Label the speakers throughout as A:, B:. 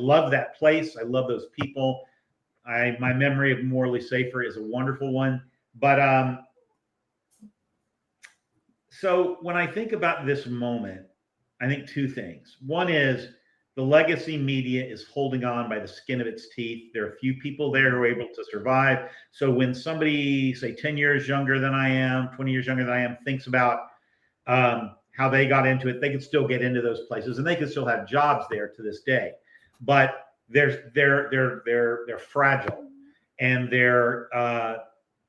A: love that place. I love those people. My memory of Morley Safer is a wonderful one. But so when I think about this moment, I think two things. One is the legacy media is holding on by the skin of its teeth. There are a few people there who are able to survive. So when somebody, say 10 years younger than I am, 20 years younger than I am, thinks about how they got into it, they can still get into those places and they can still have jobs there to this day. But they're fragile, and their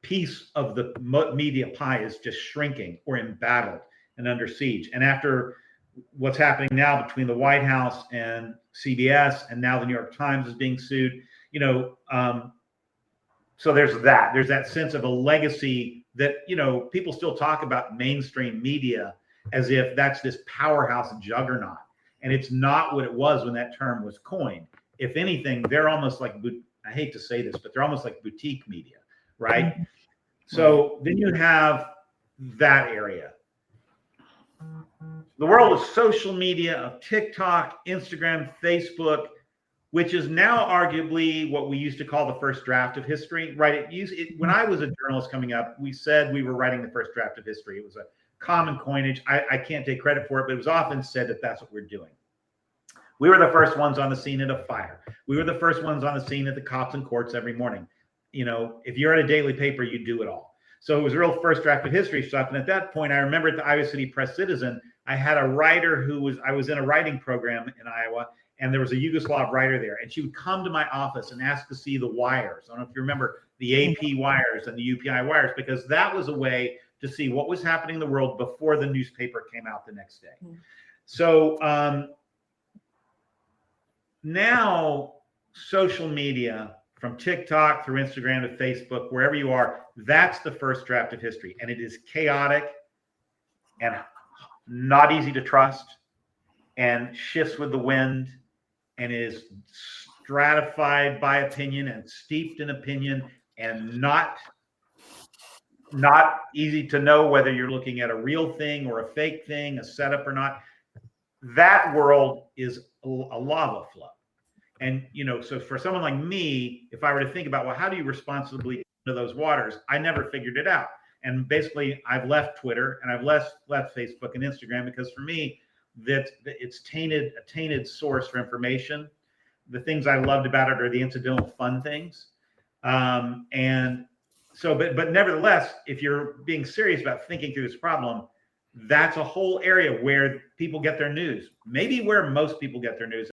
A: piece of the media pie is just shrinking or embattled and under siege. And after what's happening now between the White House and CBS, and now the New York Times is being sued, so there's that sense of a legacy that, people still talk about mainstream media as if that's this powerhouse juggernaut. And it's not what it was when that term was coined. If anything, they're almost like, I hate to say this, but they're almost like boutique media, right? Mm-hmm. So then you have that area. The world of social media, of TikTok, Instagram, Facebook, which is now arguably what we used to call the first draft of history, right? When I was a journalist coming up, we said we were writing the first draft of history. It was a common coinage. I can't take credit for it, but it was often said that that's what we're doing. We were the first ones on the scene at a fire. We were the first ones on the scene at the cops and courts every morning. If you're at a daily paper, you do it all. So it was a real first draft of history stuff. And at that point, I remember at the Iowa City Press Citizen, I had a writer I was in a writing program in Iowa, and there was a Yugoslav writer there. And she would come to my office and ask to see the wires. I don't know if you remember the AP wires and the UPI wires, because that was a way to see what was happening in the world before the newspaper came out the next day. Mm-hmm. So now social media, from TikTok through Instagram to Facebook, wherever you are, that's the first draft of history. And it is chaotic and not easy to trust and shifts with the wind and is stratified by opinion and steeped in opinion and not easy to know whether you're looking at a real thing or a fake thing, a setup or not. That world is a lava flow. And, so for someone like me, if I were to think about, well, how do you responsibly into those waters? I never figured it out. And basically, I've left Twitter and I've left Facebook and Instagram, because for me, that it's a tainted source for information. The things I loved about it are the incidental fun things. And so, but nevertheless, if you're being serious about thinking through this problem, that's a whole area where people get their news, maybe where most people get their news.